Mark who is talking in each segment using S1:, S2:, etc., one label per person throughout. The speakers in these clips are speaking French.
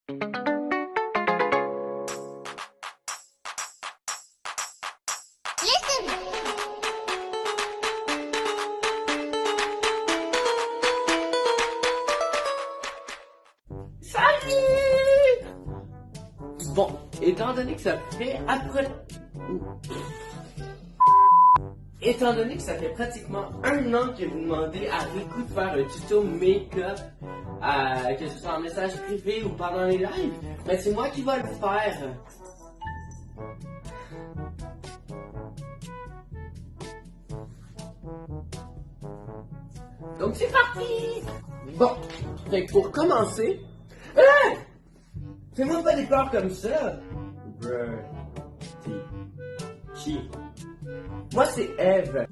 S1: Salut! Bon, étant donné que ça fait pratiquement un an que vous demandez à Riku de faire un tuto make-up, que ce soit en message privé ou pendant les lives, ben c'est moi qui vais le faire. Donc c'est parti! Bon, fait que pour commencer... Fais-moi pas des peurs comme ça! Bruh. T'es qui? Moi c'est Eve,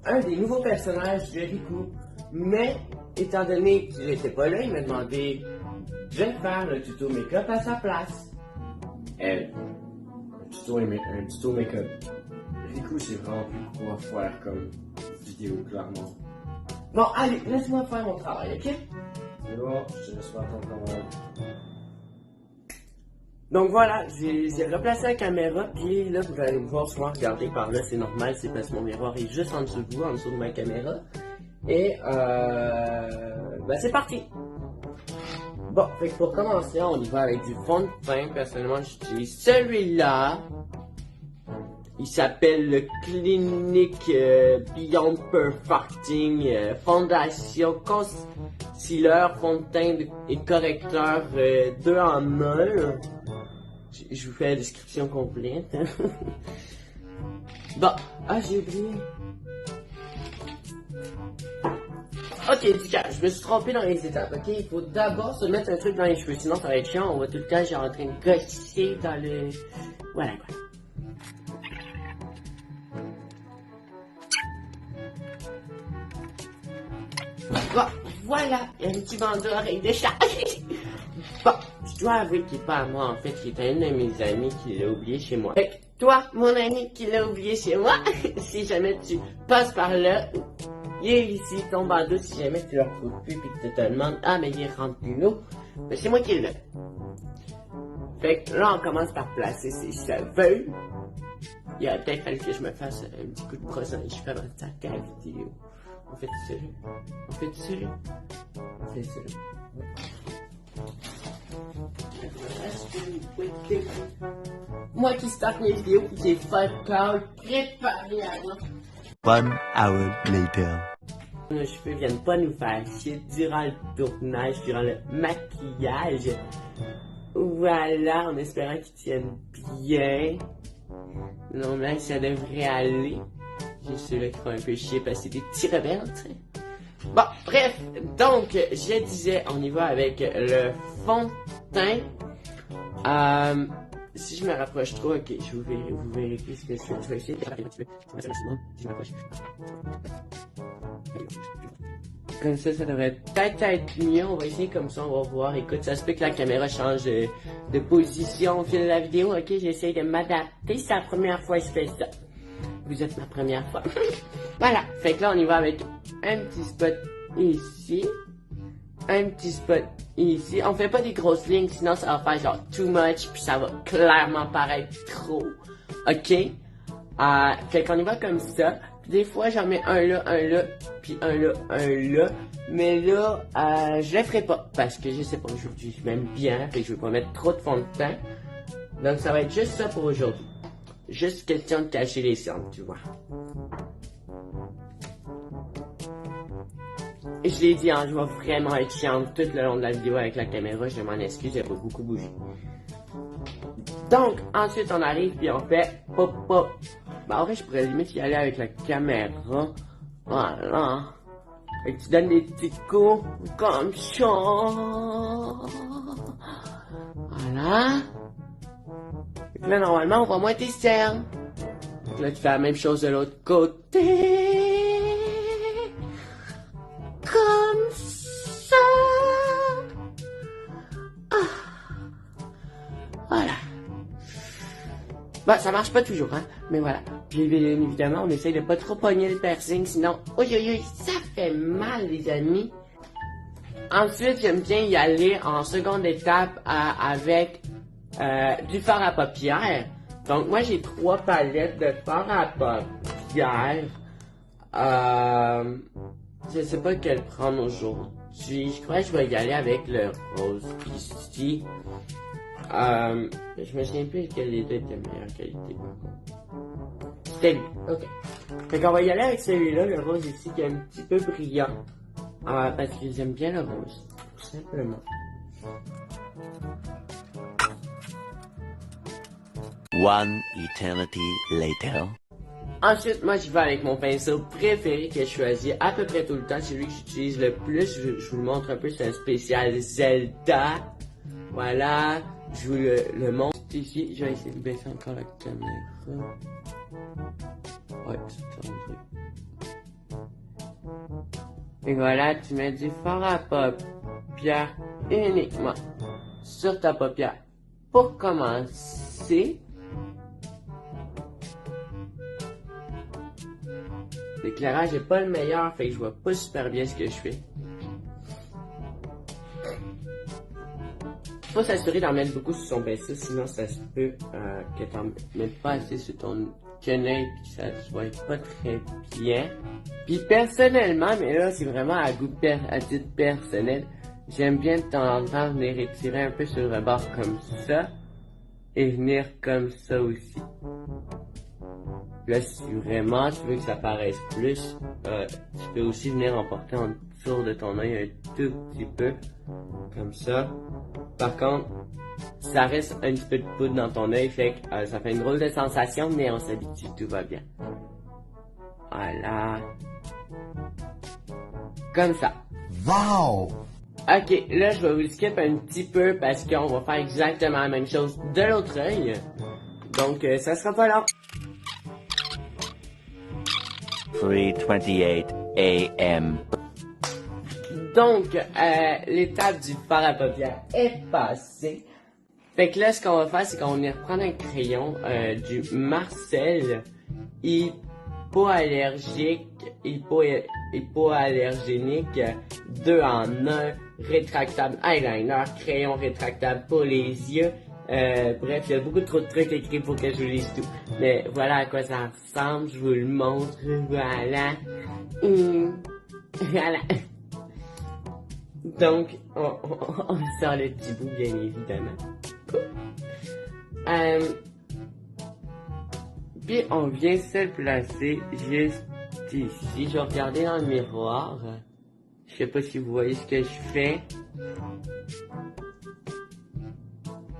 S1: un des nouveaux personnages de Riku, mais étant donné qu'il était pas là, il m'a demandé de faire le tuto make-up à sa place. Eve, un tuto make-up. Riku c'est vraiment plus quoi faire comme vidéo, clairement. Bon, allez, laisse-moi faire mon travail, ok? C'est bon, je te laisse faire ton travail. Donc voilà, j'ai replacé la caméra, puis là, vous allez me voir souvent regarder par là, c'est normal, c'est parce que mon miroir est juste en dessous de vous, en dessous de ma caméra. Et, ben c'est parti! Bon, fait que pour commencer, on y va avec du fond de teint. Personnellement, j'utilise celui-là. Il s'appelle le Clinique Beyond Perfecting Fondation Concealer, fond de teint et correcteur 2 en 1. Je vous fais la description complète. Bon, j'ai oublié. Ok, je me suis trompé dans les étapes, ok? Il faut d'abord se mettre un truc dans les cheveux, sinon ça va être chiant, on va tout le temps genre en train de gosser dans le... Voilà quoi. Bon, voilà, un petit bandeau d'oreille de chat. Bon, je dois avouer qu'il n'est pas à moi, en fait, il est un de mes amis qui l'a oublié chez moi. Fait que toi, mon ami qui l'a oublié chez moi, si jamais tu passes par là, il est ici, ton bandeau, si jamais tu le retrouves plus et que tu te demandes, mais il rentre plus l'eau, ben c'est moi qui l'ai. Fait que là, on commence par placer ses cheveux. Il a peut-être fallu que je me fasse un petit coup de brosse dans les cheveux avant de starter la vidéo. On fait tout seul. On fait tout seul. On fait seul. Moi qui starte mes vidéos et j'ai fait cloud préparé à moi.
S2: 1 hour later.
S1: Nos cheveux viennent pas nous faire chier durant le tournage, durant le maquillage. Voilà, en espérant qu'ils tiennent bien. Non, là, ça devrait aller. J'ai ceux-là qui font un peu chier parce que c'est des petits rebelles, tu sais. Bon, bref, donc, je disais, on y va avec le fond de teint. Si je me rapproche trop, ok, vous verrez ce que je fais. Je vais essayer de faire un petit peu. Si je m'approche. Comme ça devrait peut-être être mieux. On va essayer comme ça, on va voir. Écoute, ça se peut que la caméra change de position au fil de la vidéo. Ok, j'essaie de m'adapter. C'est la première fois que je fais ça. Vous êtes ma première fois. Voilà, fait que là, on y va avec un petit spot ici. Un petit spot ici. On fait pas des grosses lignes, sinon ça va faire genre too much, puis ça va clairement paraître trop. Ok? Fait qu'on y va comme ça. Puis des fois, j'en mets un là, puis un là. Mais là, je le ferai pas, parce que je sais pas, aujourd'hui, je m'aime bien, fait que je veux pas mettre trop de fond de teint. Donc ça va être juste ça pour aujourd'hui. Juste question de cacher les cernes, tu vois. Je l'ai dit, je vais vraiment être chiante tout le long de la vidéo avec la caméra, je m'en excuse, j'ai pas beaucoup bougé. Donc, ensuite on arrive puis on fait pop pop. Ben, en vrai, je pourrais limite y aller avec la caméra. Voilà. Et tu donnes des petits coups comme ça. Voilà. Et là, normalement, on voit moins tes cernes. Donc là, tu fais la même chose de l'autre côté. Comme ça. Voilà. Bah, ça marche pas toujours, hein. Mais voilà. Puis, bien évidemment, on essaye de pas trop pogner le piercing, sinon, ça fait mal, les amis. Ensuite, j'aime bien y aller en seconde étape avec du fard à paupières. Donc, moi, j'ai 3 palettes de fard à paupières. Je sais pas quelle prendre aujourd'hui. Je crois que je vais y aller avec le rose ici. Je me souviens plus lequel des deux était de meilleure qualité. C'était lui. Ok. Fait qu'on va y aller avec celui-là, le rose ici, qui est un petit peu brillant. Parce que j'aime bien le rose. Tout simplement.
S2: One eternity later.
S1: Ensuite, moi, je vais avec mon pinceau préféré que je choisis à peu près tout le temps. Celui que j'utilise le plus. Je vous le montre un peu. C'est un spécial Zelda. Voilà. Je vous le montre ici. Je vais essayer de baisser encore la caméra. Ouais, c'est un truc. Et voilà, tu mets du fard à paupières uniquement sur ta paupière. Pour commencer, l'éclairage n'est pas le meilleur, fait que je vois pas super bien ce que je fais. Faut s'assurer d'en mettre beaucoup sur son pinceau, sinon ça se peut que t'en mettes pas assez sur ton quenelle puis ça se voit pas très bien. Puis personnellement, mais là c'est vraiment à titre personnel, j'aime bien de temps en temps venir étirer un peu sur le rebord comme ça et venir comme ça aussi. Là, si vraiment tu veux que ça paraisse plus, tu peux aussi venir emporter en dessous de ton œil un tout petit peu, comme ça. Par contre, ça reste un petit peu de poudre dans ton œil, fait que ça fait une drôle de sensation, mais on s'habitue, tout va bien. Voilà. Comme ça.
S2: Wow!
S1: Ok, là je vais vous skip un petit peu parce qu'on va faire exactement la même chose de l'autre œil. Donc ça sera pas long.
S2: 3:28 a.m.
S1: Donc, l'étape du fard à paupières est passée. Fait que là, ce qu'on va faire, c'est qu'on va venir prendre un crayon du Marcel hypoallergénique 2 en 1, rétractable eyeliner, crayon rétractable pour les yeux. Bref, il y a beaucoup trop de trucs écrits pour que je vous lise tout. Mais voilà à quoi ça ressemble, je vous le montre. Voilà. Voilà. Donc, on sort le petit bout, bien évidemment. Puis, on vient se le placer juste ici. Je vais regarder dans le miroir. Je sais pas si vous voyez ce que je fais.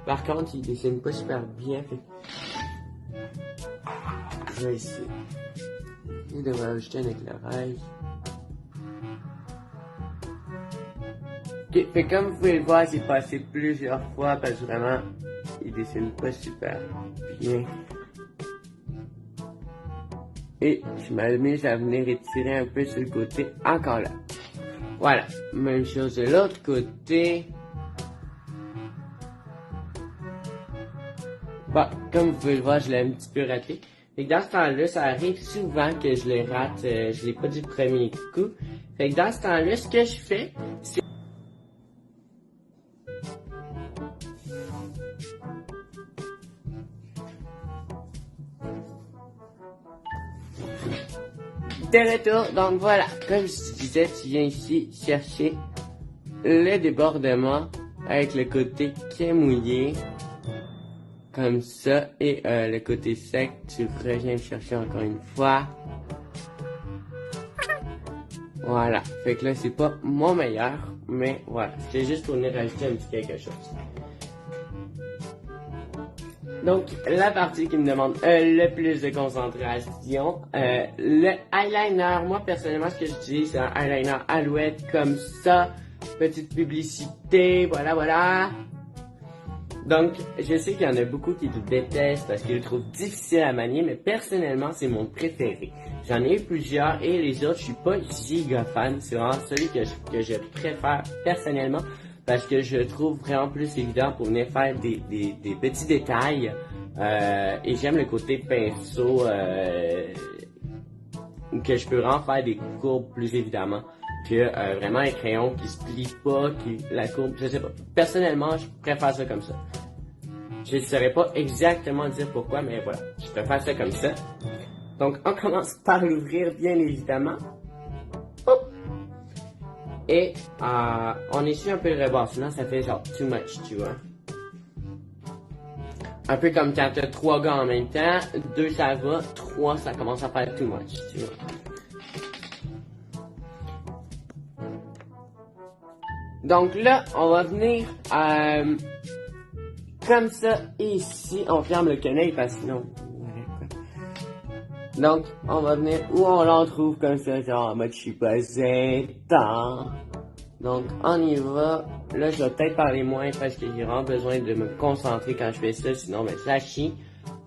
S1: Par contre, il dessine pas super bien. Je vais essayer. Il devrait ajouter un éclairage. Ok, fait comme vous pouvez le voir, c'est passé plusieurs fois parce que vraiment, il dessine pas super bien. Et je m'amuse à venir étirer un peu sur le côté, encore là. Voilà, même chose de l'autre côté. Bon, comme vous pouvez le voir, je l'ai un petit peu raté. Fait que dans ce temps-là, ça arrive souvent que je le rate, je l'ai pas du premier coup. Fait que dans ce temps-là, ce que je fais, c'est... De retour, donc voilà, comme je te disais, tu viens ici chercher le débordement avec le côté qui est mouillé, comme ça, et le côté sec, tu reviens le chercher encore une fois. Voilà, fait que là c'est pas mon meilleur, mais voilà, c'est juste pour venir rajouter un petit quelque chose. Donc, la partie qui me demande le plus de concentration, le eyeliner. Moi, personnellement, ce que j'utilise, c'est un eyeliner Alouette comme ça. Petite publicité, voilà. Donc, je sais qu'il y en a beaucoup qui le détestent parce qu'ils le trouvent difficile à manier, mais personnellement, c'est mon préféré. J'en ai eu plusieurs et les autres, je suis pas giga fan. C'est vraiment celui que je préfère personnellement. Parce que je le trouve vraiment plus évident pour venir faire des petits détails. Et j'aime le côté pinceau que je peux vraiment faire des courbes plus évidemment. que vraiment un crayon qui se plie pas, la courbe, je sais pas. Personnellement, je préfère ça comme ça. Je ne saurais pas exactement dire pourquoi, mais voilà, je préfère ça comme ça. Donc, on commence par l'ouvrir, bien évidemment. Hop! Et on essuie un peu le rebord, sinon ça fait genre too much, tu vois. Un peu comme quand t'as 3 gars en même temps, 2 ça va, 3 ça commence à faire too much, tu vois. Donc là, on va venir comme ça ici, on ferme le quenelle parce que sinon... Donc, on va venir où on l'en trouve comme ça, genre en mode je suis pas temps. Donc, on y va. Là, je vais peut-être parler moins parce que j'ai vraiment besoin de me concentrer quand je fais ça, sinon, ben, ça chie.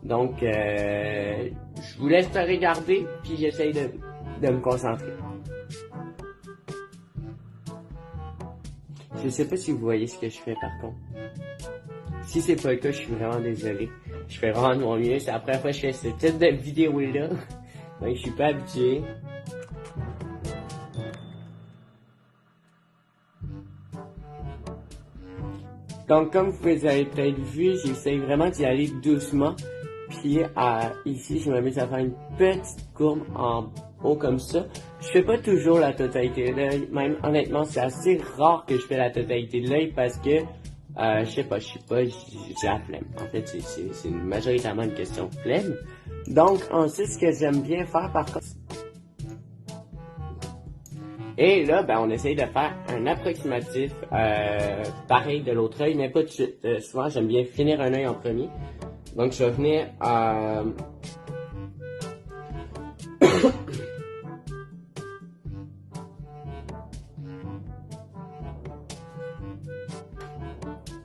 S1: Donc, je vous laisse regarder, puis j'essaye de me concentrer. Je sais pas si vous voyez ce que je fais par contre. Si c'est pas le cas, je suis vraiment désolé. Je fais vraiment de mon mieux. C'est la première fois que je fais ce type de vidéo-là. Donc, je suis pas habitué. Donc, comme vous avez peut-être vu, j'essaie vraiment d'y aller doucement. Puis, ici, je m'amuse à faire une petite courbe en haut comme ça. Je fais pas toujours la totalité de l'œil. Même, honnêtement, c'est assez rare que je fais la totalité de l'œil parce que je sais pas, j'ai la flemme. En fait, c'est majoritairement une question de flemme. Donc, ensuite, ce que j'aime bien faire par contre... Et là, ben, on essaye de faire un approximatif pareil de l'autre œil, mais pas de suite. Souvent, j'aime bien finir un œil en premier. Donc, je vais venir...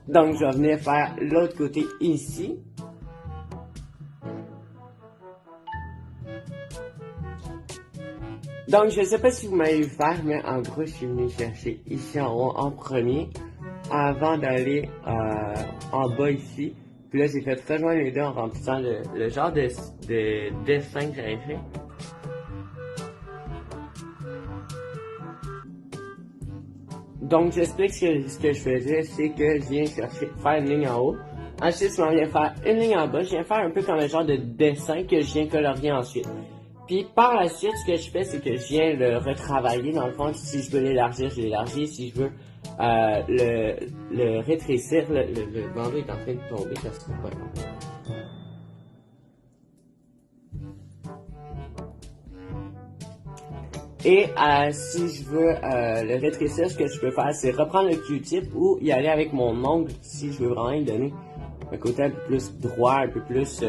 S1: Donc, je vais venir faire l'autre côté ici. Donc, je sais pas si vous m'avez vu faire, mais en gros, je suis venu chercher ici en haut en premier, avant d'aller en bas ici. Puis là, j'ai fait rejoindre les deux en remplissant le genre de dessin que j'avais fait. Donc, j'explique ce que je faisais, c'est que je viens chercher, faire une ligne en haut. Ensuite, je m'en viens faire une ligne en bas. Je viens faire un peu comme un genre de dessin que je viens colorier ensuite. Puis, par la suite, ce que je fais, c'est que je viens le retravailler. Dans le fond, si je veux l'élargir, je l'élargis. Si je veux le rétrécir, le bandeau est en train de tomber, ça se trouve pas long. Et si je veux le rétrécir, ce que je peux faire, c'est reprendre le Q-tip ou y aller avec mon ongle si je veux vraiment lui donner un côté un peu plus droit, un peu plus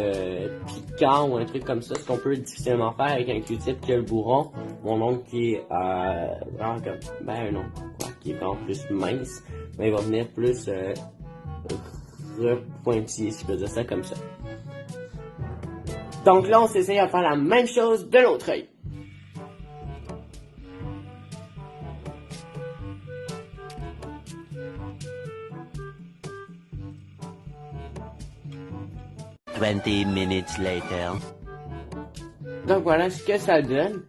S1: piquant ou un truc comme ça, ce qu'on peut difficilement faire avec un Q-tip qui a le bourron. Mon ongle qui est vraiment comme, ben un ongle, quoi, qui est vraiment plus mince, mais il va venir plus repointillé, si je peux dire ça comme ça. Donc là, on s'essaye à faire la même chose de l'autre œil.
S2: Minutes later.
S1: Donc voilà ce que ça donne.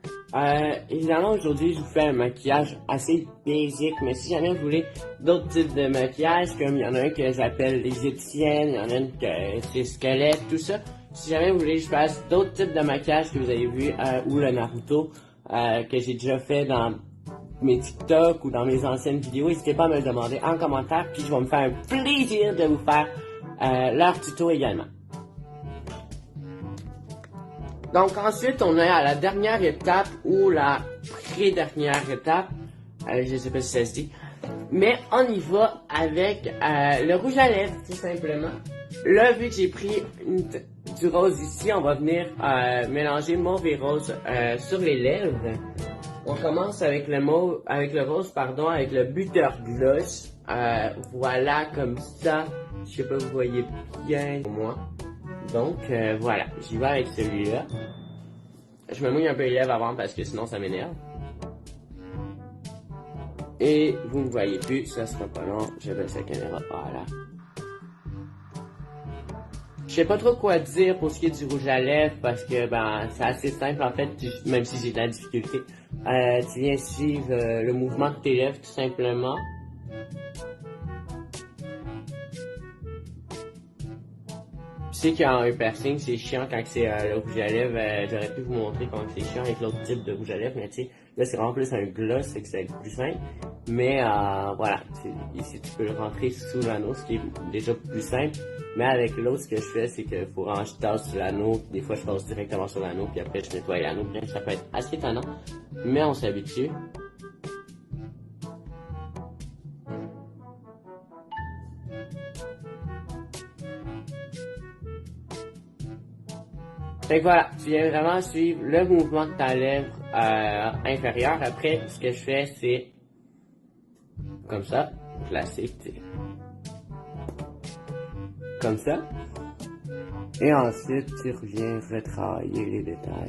S1: Évidemment, aujourd'hui, je vous fais un maquillage assez basique, mais si jamais vous voulez d'autres types de maquillage, comme il y en a un que j'appelle l'égyptienne, il y en a une que c'est squelette, tout ça. Si jamais vous voulez que je fasse d'autres types de maquillage que vous avez vu, ou le Naruto, que j'ai déjà fait dans mes TikTok ou dans mes anciennes vidéos, n'hésitez pas à me le demander en commentaire, puis je vais me faire un plaisir de vous faire leur tuto également. Donc ensuite, on est à la dernière étape ou la pré-dernière étape. Je sais pas si ça se dit. Mais on y va avec le rouge à lèvres, tout simplement. Là, vu que j'ai pris du rose ici, on va venir mélanger mauve et rose sur les lèvres. On commence avec le mauve, avec le rose, pardon, avec le Butter Gloss. Voilà, comme ça. Je sais pas, vous voyez bien pour moi. Donc, voilà, j'y vais avec celui-là. Je me mouille un peu les lèvres avant parce que sinon ça m'énerve. Et vous ne voyez plus, ça sera pas long, je baisse la caméra, voilà. sais pas trop quoi dire pour ce qui est du rouge à lèvres parce que ben c'est assez simple en fait, même si j'ai de la difficulté. Tu viens suivre le mouvement de tes lèvres tout simplement. Je sais qu'en un piercing, c'est chiant quand c'est le rouge à lèvres. J'aurais pu vous montrer comment c'est chiant avec l'autre type de rouge à lèvres, mais tu sais, là c'est vraiment plus un gloss, c'est que c'est plus simple. Mais voilà, ici tu peux le rentrer sous l'anneau, ce qui est déjà plus simple. Mais avec l'autre, ce que je fais, c'est qu'il faut ranger je tasse sur l'anneau. Des fois, je passe directement sur l'anneau, puis après, je nettoie l'anneau. Bref, ça peut être assez étonnant, mais on s'habitue. Fait que voilà, tu viens vraiment suivre le mouvement de ta lèvre inférieure. Après, ce que je fais, c'est comme ça, classique, tu sais. Comme ça. Et ensuite, tu reviens retravailler les détails.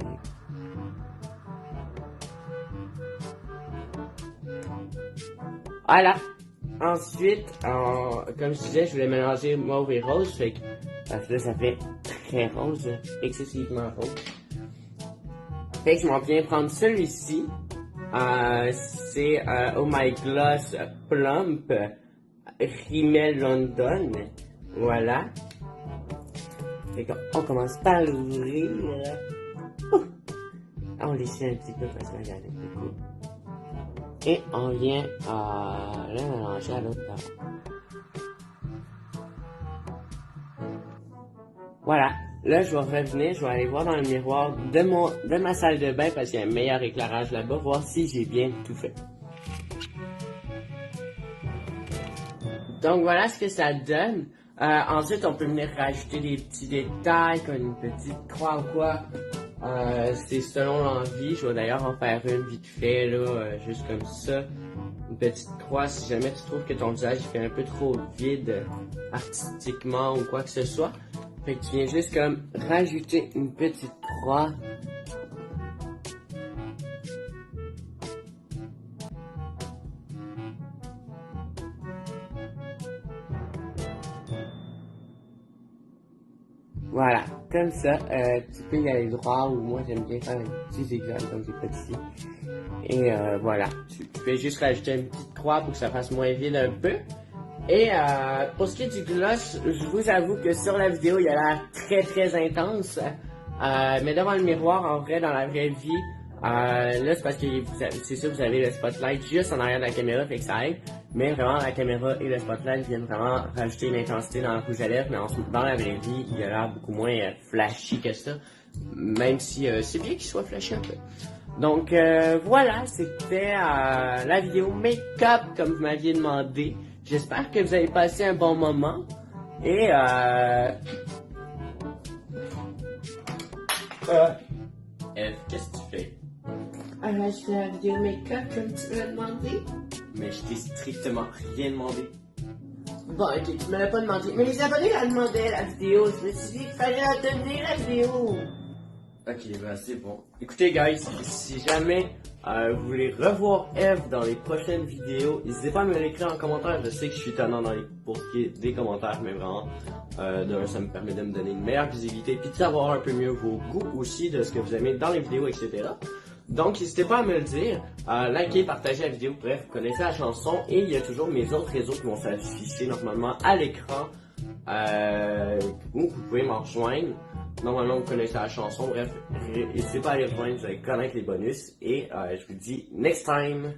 S1: Voilà. Ensuite, comme je disais, je voulais mélanger mauve et rose, fait que parce que là, ça fait très rose, excessivement rose. Fait que je m'en viens prendre celui-ci. C'est Oh My Gloss Plump Rimmel London. Voilà. Fait qu'on commence par l'ouvrir. On laisse un petit peu parce que regardez beaucoup. Et on vient le mélanger à l'autre bord. Voilà. Là, je vais revenir, je vais aller voir dans le miroir de ma salle de bain parce qu'il y a un meilleur éclairage là-bas, voir si j'ai bien tout fait. Donc voilà ce que ça donne. Ensuite, on peut venir rajouter des petits détails comme une petite croix ou quoi. C'est selon l'envie. Je vais d'ailleurs en faire une vite fait, là, juste comme ça. Une petite croix si jamais tu trouves que ton visage fait un peu trop vide artistiquement ou quoi que ce soit. Fait que tu viens juste comme rajouter une petite croix. Voilà, comme ça, tu peux y aller droit ou moi j'aime bien faire un petit zigzag comme j'ai fait ici. Et voilà, tu peux juste rajouter une petite croix pour que ça fasse moins vide un peu. Et pour ce qui est du gloss, je vous avoue que sur la vidéo, il a l'air très très intense. Mais devant le miroir, en vrai, dans la vraie vie, là c'est parce que c'est sûr que vous avez le spotlight juste en arrière de la caméra, fait que ça aide. Mais vraiment, la caméra et le spotlight viennent vraiment rajouter une intensité dans le rouge à lèvres. Mais dans la vraie vie, il a l'air beaucoup moins flashy que ça. Même si c'est bien qu'il soit flashy un peu. Donc voilà, c'était la vidéo make-up comme vous m'aviez demandé. J'espère que vous avez passé un bon moment. Et Eve, qu'est-ce que tu fais? Je fais la vidéo make-up comme tu m'as demandé. Mais je t'ai strictement rien demandé. Bon, ok, tu me l'as pas demandé. Mais les abonnés la demandaient la vidéo. Je me suis dit qu'il fallait la donner la vidéo. Ok, ben c'est bon. Écoutez, guys, si jamais vous voulez revoir Eve dans les prochaines vidéos, n'hésitez pas à me l'écrire en commentaire. Je sais que je suis tannant pour ce qui est des commentaires, mais vraiment, ça me permet de me donner une meilleure visibilité puis de savoir un peu mieux vos goûts aussi de ce que vous aimez dans les vidéos, etc. Donc, n'hésitez pas à me le dire, likez, partagez la vidéo, bref, vous connaissez la chanson et il y a toujours mes autres réseaux qui vont s'afficher normalement à l'écran où vous pouvez m'en rejoindre. Normalement, vous connaissez la chanson, bref, n'hésitez pas à les rejoindre, vous allez connaître les bonus et je vous dis next time!